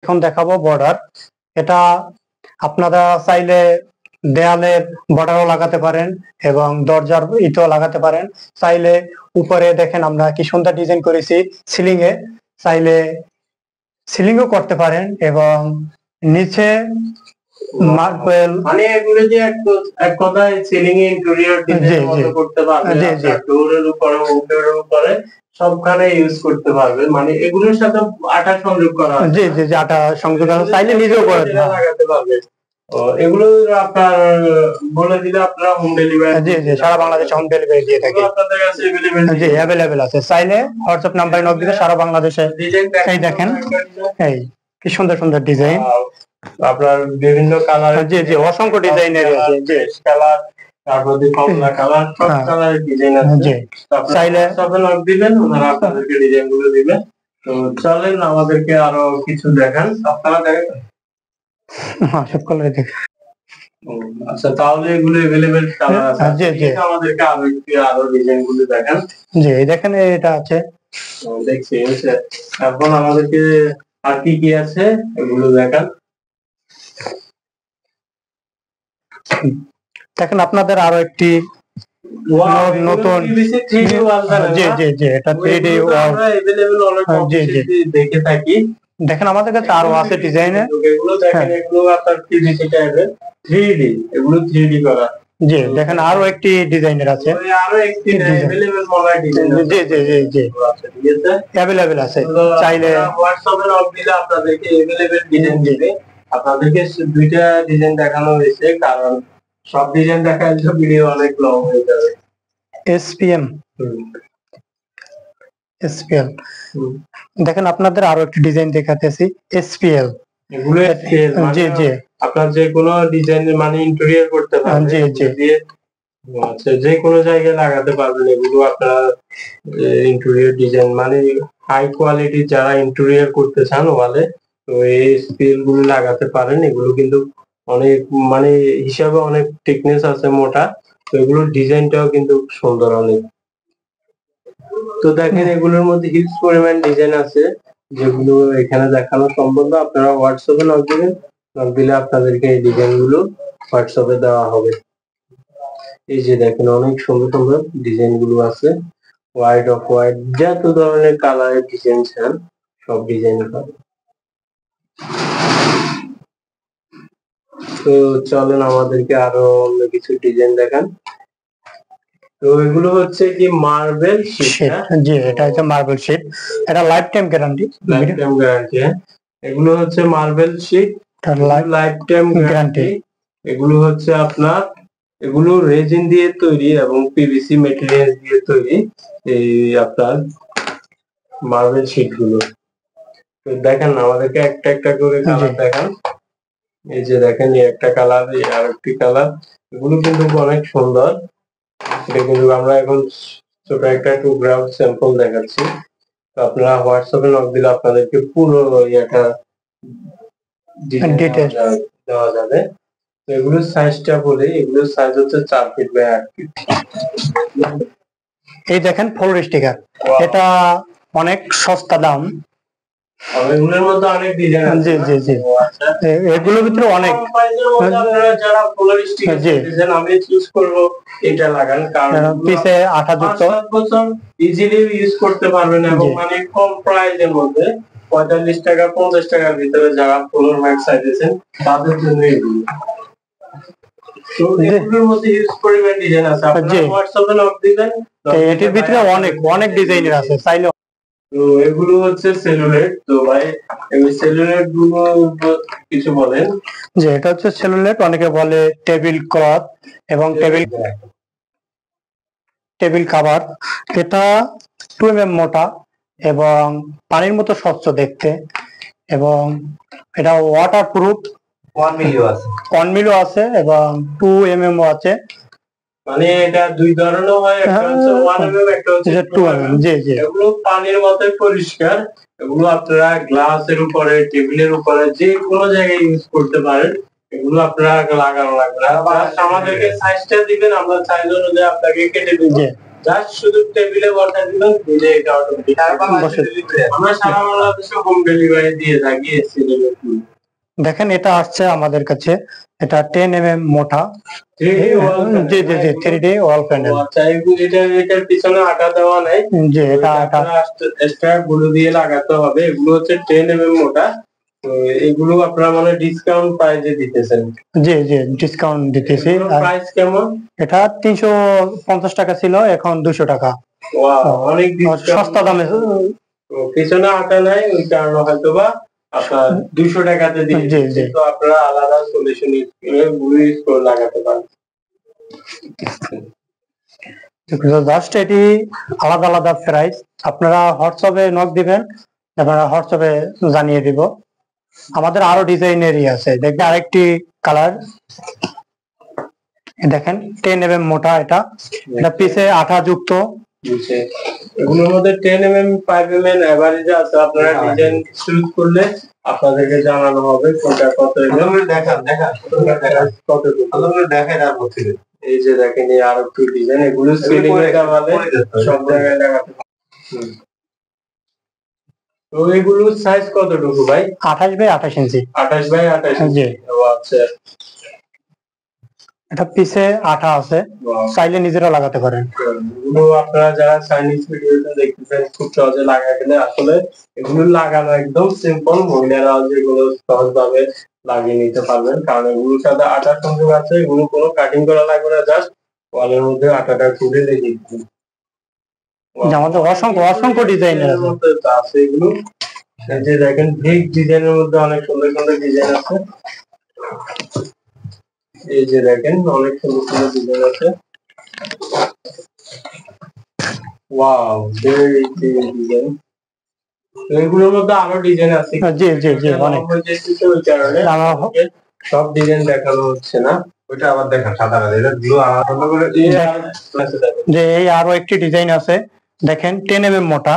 এখন দেখাবো বর্ডার। এটা আপনারা চাইলে দেয়ালের বর্ডারও লাগাতে পারেন এবং দরজার ইটও লাগাতে পারেন। চাইলে উপরে দেখেন আমরা কি সুন্দর ডিজাইন করেছি সিলিং এ, চাইলে সিলিংও করতে পারেন এবং নিচে মার্বেল মানে এগুলো যে এক কথায় সিলিং এ ইন্টেরিয়র ডিজাইন মতো করতে পারবে, ডোরের উপরে উইন্ডোর উপরে সবখানে ইউজ করতে পারবে। মানে এগুলোর সাথে আঠা সংযোগ করা আছে। জি জি জি, আঠা সংযোগ করা, চাইলে নিজেও করে লাগাতে পারবে। এগুলো আপনার বলে দিলে আপনারা হোম ডেলিভারি? জি জি, সারা বাংলাদেশে হোম ডেলিভারি দিয়ে থাকি। আপনাদের কাছে अवेलेबल? জি अवेलेबल আছে, চাইলে হোয়াটসঅ্যাপ নাম্বারে নক দিলে সারা বাংলাদেশে। এই দেখেন, এই কি সুন্দর সুন্দর ডিজাইন, আপনার বিভিন্ন কালার। জি জি, অসংখ্য ডিজাইনের আছে। জি, কালার, তারপর কমলা কালার, সব কালারের ডিজাইন আছে। জি, চাইলে সব নক দিবেন, ওনারা আপনাদেরকে ডিজাইনগুলো দিবেন। তো চলেন আমাদেরকে আরো কিছু দেখান। আপনারা দেখেন? হ্যাঁ, সব কালারে দেখেন। আচ্ছা, তাহলে এগুলো अवेलेबल কালার আছে। জি জি, আমাদেরকে আরো ডিজাইনগুলো দেখান। জি, এই দেখেন এটা আছে। দেখছি, এখন আমাদেরকে আর কি কি আছে এগুলো দেখান। দেখেন আপনাদের আরো একটি নতুন, জি জি জি, এটা 3D আমরা अवेलेबल অলরেডি দেখে থাকি। দেখেন আমাদের কাছে আরো আছে ডিজাইনে। এগুলো দেখেন, এগুলো আপনার PVC টাইপের 3D, এগুলো 3D করা। জি, দেখেন আরো একটি ডিজাইনের আছে। আরো একটি अवेलेबल মডেল ডিজাইন। জি জি জি জি, अवेलेबल আছে। চাইলে হোয়াটসঅ্যাপে নক দিলে আপনাদেরকে अवेलेबल ডিজাইন দিবে। আপনাদেরকে দুইটা ডিজাইন দেখানো হয়েছে, কারণ সব ডিজাইন দেখালে ভিডিও অনেক লং হয়ে যাবে। SPM, SPL, দেখেন আপনাদের আরো একটি ডিজাইন দেখাতেছি SPL। এগুলো SPL, জি জি, আপনার যে কোনো ডিজাইনের মানে ইন্টেরিয়র করতে পারবেন। জি জি, আচ্ছা, যে কোনো জায়গায় লাগাতে পারবেন। এগুলো আপনার ইন্টেরিয়র ডিজাইন মানে হাই কোয়ালিটি যারা ইন্টেরিয়র করতে চান ওয়ালে, তো এই SPL গুলো লাগাতে পারেন। এগুলো কিন্তু অনেক মানে হিসাবে অনেক টিকনেস আছে, মোটা। তো এগুলোর ডিজাইনটাও কিন্তু সুন্দর অনেক। তো দেখেন, এগুলোর মধ্যে হিউজ পরিমাণ ডিজাইন আছে, যেগুলো এখানে দেখানো সম্ভব না। আপনারা হোয়াটসঅ্যাপে নক দিবেন, নক দিলে আপনাদেরকে এই ডিজাইন গুলো হোয়াটসঅ্যাপে দেওয়া হবে। এই যে দেখেন, অনেক সুন্দর সুন্দর ডিজাইন গুলো আছে। হোয়াইট, অফ হোয়াইট, যত ধরনের কালারের ডিজাইন চান সব ডিজাইন পাবেন। তো চলেন আমাদেরকে আরো অন্য কিছু ডিজাইন দেখান। তো এগুলো হচ্ছে কি মার্বেল শীট? জি, এটা হচ্ছে মার্বেল শীট, এটা life time guarantee. Life time guarantee, এগুলো হচ্ছে marble sheet, life time guarantee. এগুলো হচ্ছে আপনার, এগুলো রেজিন দিয়ে তৈরি এবং পিভিসি ম্যাটেরিয়াল দিয়ে তৈরি, এই আপনার মার্বেল শীট গুলো। তো দেখেন আমাদেরকে একটা একটা করে কালার দেখান। এই যে দেখেন, এই একটা কালার, এই আরেকটি কালার। এগুলো কিন্তু অনেক সুন্দর। এটা কিন্তু আমরা এখন ছোট একটা গ্রাউন্ড স্যাম্পল দেখাচ্ছি। তো আপনারা হোয়াটসঅ্যাপে নক দিলে আপনাদেরকে পুরো একটা ডিটেইলস দেওয়া যাবে। তো এগুলোর সাইজটা বলি, এগুলোর সাইজ হচ্ছে 4 ফিট বাই 8 ফিট। এই দেখেন ফ্লোর স্টিকার, এটা অনেক সস্তা দাম। এগুলোর মধ্যে অনেক ডিজাইন আছে। জি জি জি, এগুলোর ভিতরে অনেক। আপনারা যারা ফ্লোর স্টিকার ডিজাইন আমি চুজ করব এটা লাগান, কারণ পিছে আঠাযুক্ত, 7 বছর ইজিলি ইউজ করতে পারবেন এবং মানে কম প্রাইসের মধ্যে 45 টাকা 50 টাকার ভিতরে যারা ফ্লোর ম্যাট চাইতেছেন তাদের জন্য এগুলো। তো এগুলোর মধ্যে হিউজ পরিমাণ ডিজাইন আছে, আপনারা হোয়াটসঅ্যাপে নক দিবেন। এটির ভিতরে অনেক অনেক ডিজাইনের আছে, চাইলে। তো এগুলো হচ্ছে সেলুলোয়েড। তো ভাই এই সেলুলোয়েড গুলো কিছু বলেন। যে এটা হচ্ছে সেলুলোয়েড, অনেকে বলে টেবিল ক্লথ এবং টেবিল কভার। এটা 2 mm মোটা এবং পানির মতো স্বচ্ছ দেখতে, এবং এটা ওয়াটারপ্রুফ। 1 মিলিও আছে এবং 2 mm ও আছে। মানে এটা দুই ধরনের হয়, একটা হচ্ছে 1 mm, একটা হচ্ছে 2 mm। জি জি, এগুলো পানির মতো পরিষ্কার। এগুলো আপনারা গ্লাসের উপরে, টেবিলের উপরে, যে কোনো জায়গায় ইউজ করতে পারেন। এগুলো আপনারা লাগানো লাগবে না, আমাদেরকে সাইজটা দিবেন, আমরা সাইজ অনুযায়ী আপনাকে কেটে দেব। জাস্ট শুধু টেবিলে বসা দিলাম, দিলে এটা অটোমেটিক আমরা সারা বাংলাদেশে হোম ডেলিভারি দিয়ে থাকি এসি লেভেল। দেখেন এটা আসছে আমাদের কাছে, এটা 10 mm মোটা। 3D ওয়াল, জি জি জি 3D ওয়াল প্যানেল। আচ্ছা, এটার পিছনে আটা দেওয়া নাই? জি, এটা আটা এক্সট্রা গুলো দিয়ে লাগাতে হবে। এগুলো হচ্ছে 10 mm মোটা। তো এগুলো আপনারা মানে ডিসকাউন্ট প্রাইসে দিতেছেন? জি জি ডিসকাউন্ট দিতেছি। প্রাইস কেমন? এটা 350 টাকা ছিল, এখন 200 টাকা। ওয়াও, অনেক সস্তা দামে। পিছনে আটা নাই, ওই কারণে হয়তোবা আপনার 200 টাকাতে দিয়ে দিচ্ছে। তো আপনারা আলাদা সলিউশন ইউজ করে লাগাতে পারেন। জাস্ট এটি আলাদা আলাদা প্রাইস। আপনারা হোয়াটসঅ্যাপে নক দিবেন, আপনারা হোয়াটসঅ্যাপে জানিয়ে দিব। আমাদের আরো ডিজাইনেরই আছে, দেখবেন আরেকটি কালার দেখেন 10 mm মোটা। এটা পিছে আঠা যুক্ত। এগুলোর মধ্যে 10 mm 5 mm এভারেজ আছে। আপনারা ডিজাইন চুজ করলে আপনাদেরকে জানানো হবে কোনটা কত। দেখান কত দেখেন। আর বলছি এই যে দেখেন, এই আর একটু ডিজাইন, এগুলো সিলিং এ দেওয়ালে সব জায়গায় লাগাতে পারেন। তো এগুলো সাইজ কতটুকু ভাই? 28 বাই 28 ইঞ্চি। 28 বাই 28 ইঞ্চি। ও আচ্ছা, এটা পিছে আঠা আছে, চাইলে নিজেরা লাগাতে পারেন। এগুলো আপনারা যারা চাইনিজ ভিডিওতে দেখতেছেন খুব সহজে লাগা গেলে, আসলে এগুলো লাগানো একদম সিম্পল। মহিলারা যেগুলো সহজভাবে লাগিয়ে নিতে পারবেন, কারণ এগুলোর সাথে আটা সংযোগ আছে। এগুলো কোনো কাটিং করা লাগবে না, জাস্ট ওয়ালের মধ্যে আটাটা খুলে রেখে দিবেন। আমাদের অসংখ্য অসংখ্য ডিজাইনের আছে এগুলো। এই যে দেখেন, বিগ ডিজাইনের মধ্যে অনেক সুন্দর সুন্দর ডিজাইন আছে। এই যে দেখেন, অনেক সুন্দর সুন্দর ডিজাইন আছে। Wow, very design. এগুলোর মধ্যে আরো ডিজাইন আছে। জি জি জি অনেক। ওই কারণে সব ডিজাইন দেখানো হচ্ছে না। ওইটা আবার দেখেন, সাদা কালার ব্লু আলাদা করে। যে এই আরো একটি ডিজাইন আছে, দেখেন 10 mm মোটা।